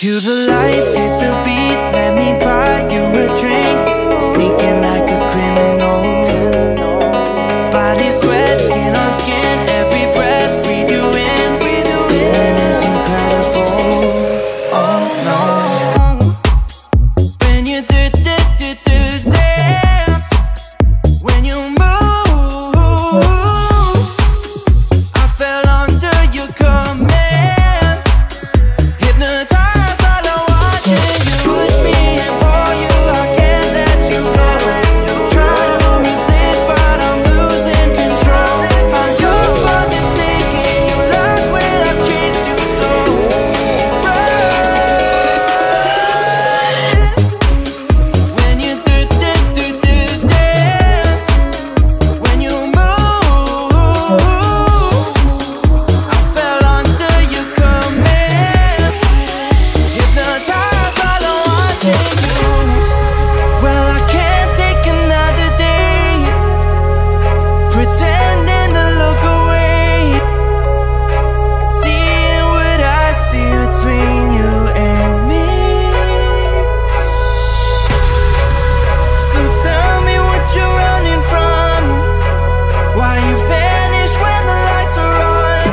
Cue the lights, hit the beat, let me buy you a drink. Sneaking like a criminal. Body sweat, skin on skin, every breath, breathe you in. Feeling is incredible, oh no. When you dance, when you move, I fell under your command. Hypnotized, all I want is you. Push me and for you, I can't let you go. Try to resist, but I'm losing control. I'm yours for the taking, you love when I chase you so. When you dance, when you move, I fell under your command. Hypnotized, all I want is you. Well, I can't take another day pretending to look away, seeing what I see between you and me. So tell me what you're running from, why you vanish when the lights are on.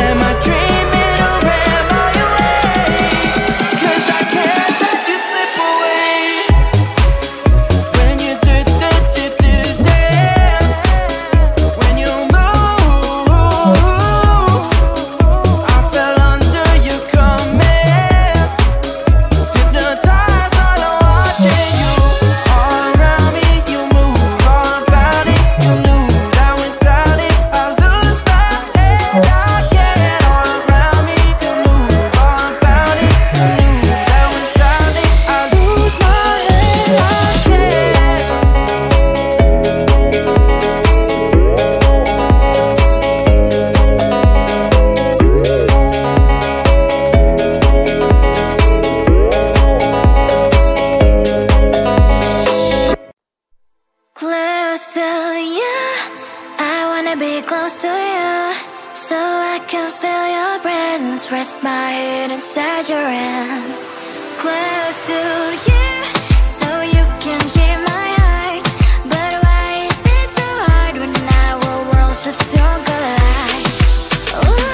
Am I dreaming or am I awake? 'Cause I can't let you slip away. When you dance, when you move, I fell under your command. Hypnotized, all I want is you. All around me, you move, all about it. You knew that without it, I lose my head. I can't. All around me, you move, all about it. You knew that without it, I lose my head. I can't. Close to you, I wanna be close to you, so I can feel your presence, rest my head inside your hand. Close to you, so you can keep my heart. But why is it so hard when our worlds just don't collide? Ooh.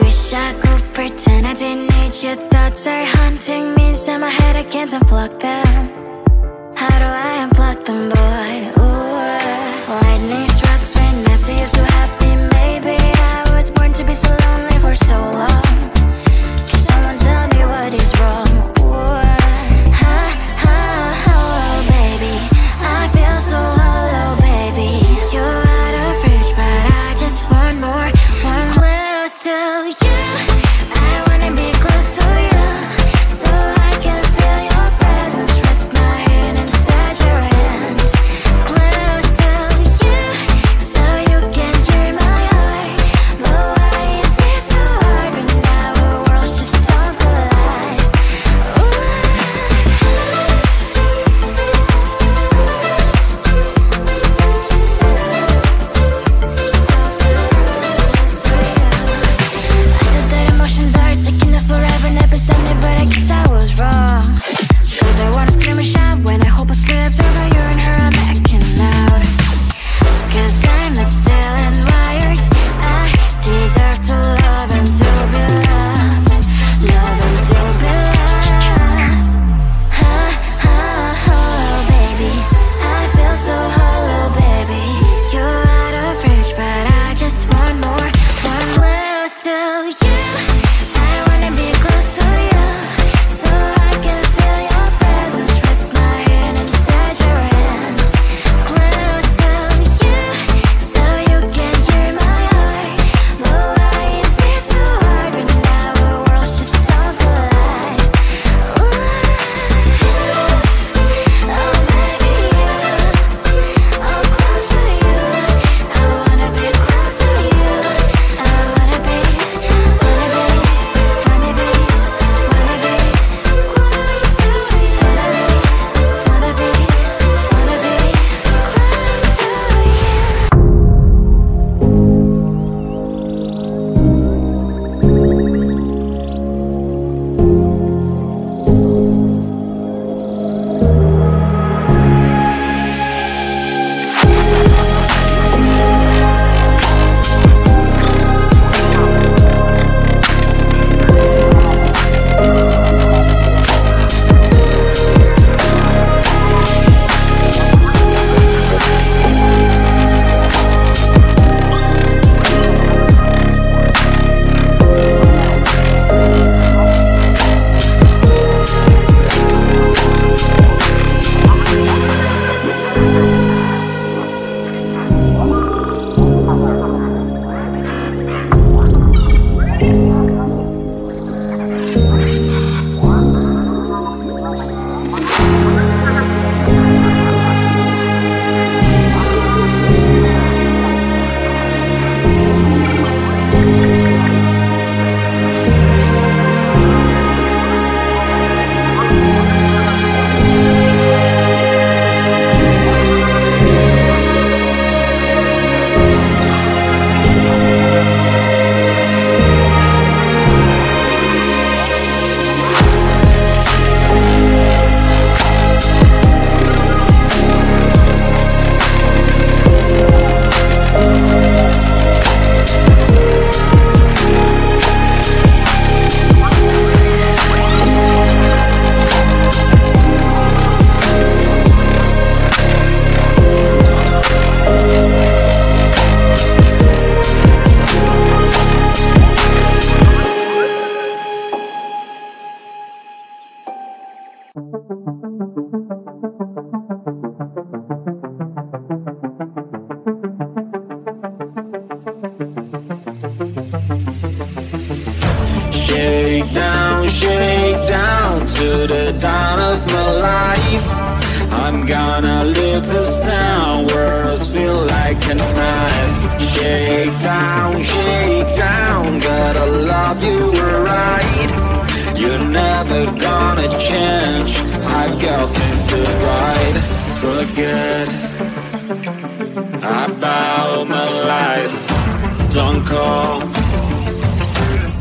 Wish I could pretend I didn't need your thoughts are haunting me inside my head, I can't unplug them. How do I unplug them, boy? Ooh, lightning strikes when I see you so happy. Maybe I was born to be so lonely for so long. Can someone tell me what is wrong? Ooh, oh, baby, I feel so hollow, baby. You're out of reach, but I just want more. One close to you, I wanna be close to you, so I can feel your presence, Shake down to the dawn of my life. I'm gonna leave this town, words feel like a knife. Shake down, gotta love you right. You're never gonna change, I've got things to write. Forget about my life, don't call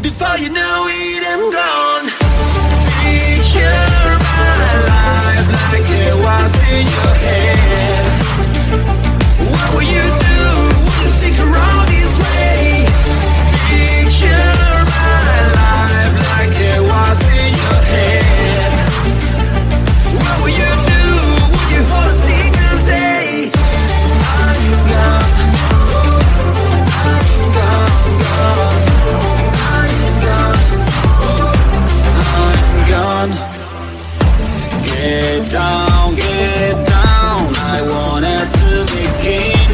before you know it, I'm gone. Picture my life like it was in your head. What will you do? Will you stick around this way? Picture my life like it was in your head. What will you do? Will you hold a single day? I'm gone, gone. Get down, I wanted to begin.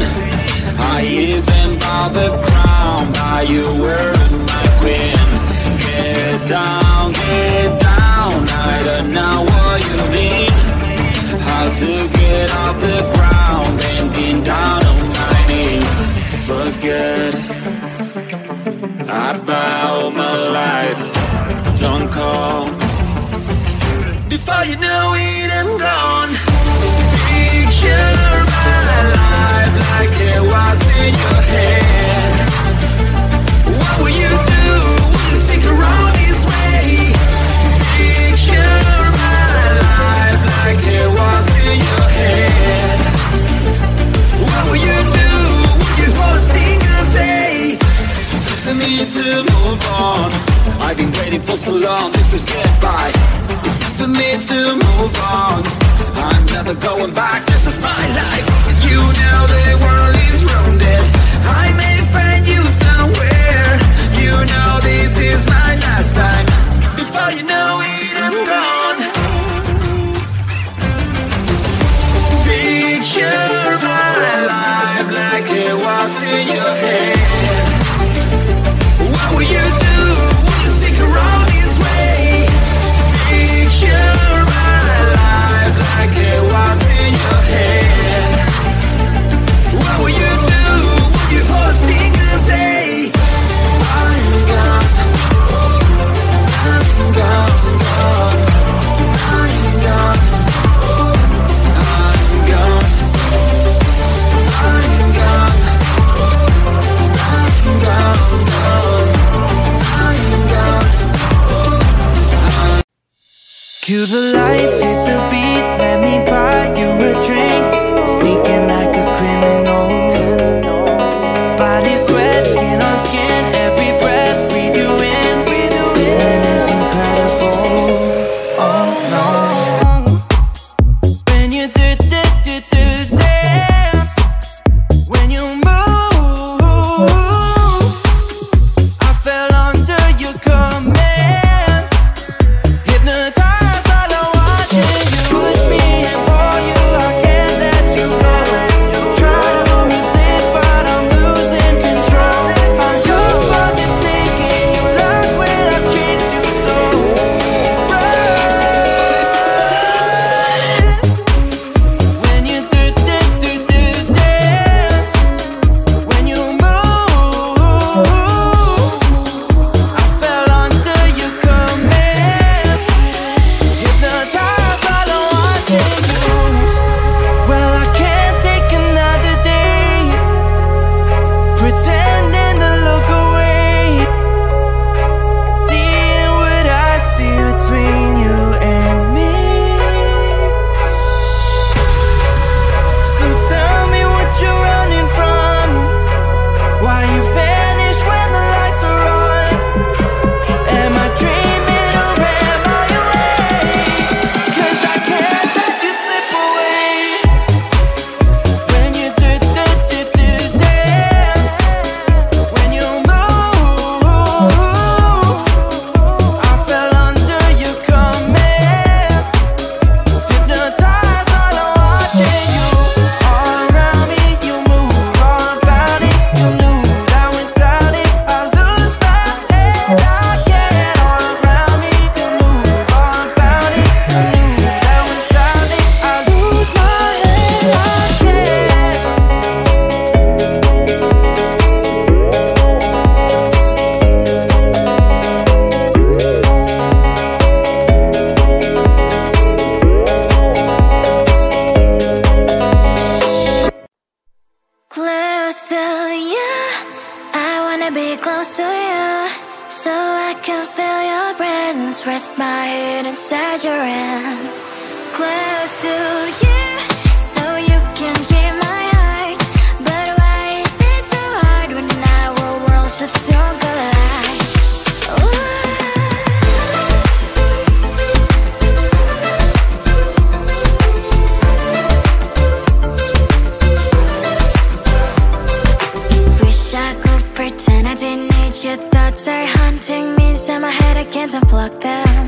I even bought the crown, but you were my queen. Get down, I don't know what you mean. How to get off the ground, bending down on my knees. Forget about my life, don't call before you know it, I'm gone. Picture my life like it was in your head. What will you do? Will you stick around this way? Picture my life like it was in your head. What will you do? Will you hold a single day? For me to move on, I've been waiting for so long, this is goodbye. It's time for me to move on, I'm never going back, this is my life. You know the world is rounded, I may find you somewhere. You know this is my last time, before you know it, I'm gone. Picture my life like it was in your head. What will you do? Will you stick around this way? Picture my life like it was in your head. What will you do? Will you hold a single day? I'm gone, I'm gone, gone. I'm gone, I'm gone, I'm gone, I'm gone, gone. Cue the lights, hit the beat, let me buy you a drink. Sneaking like a criminal, body sweat, skin on skin, every breath, breathe you in. Feeling is incredible, oh no. When you do dance, when you move, I fell under your command. Hypnotized, all I watching you. presence, rest my head inside your hand. Close to you, so you can hear my heart. But why is it so hard when our worlds just don't collide? Wish I could pretend I didn't need your thoughts are haunting me inside my head, I can't unplug them.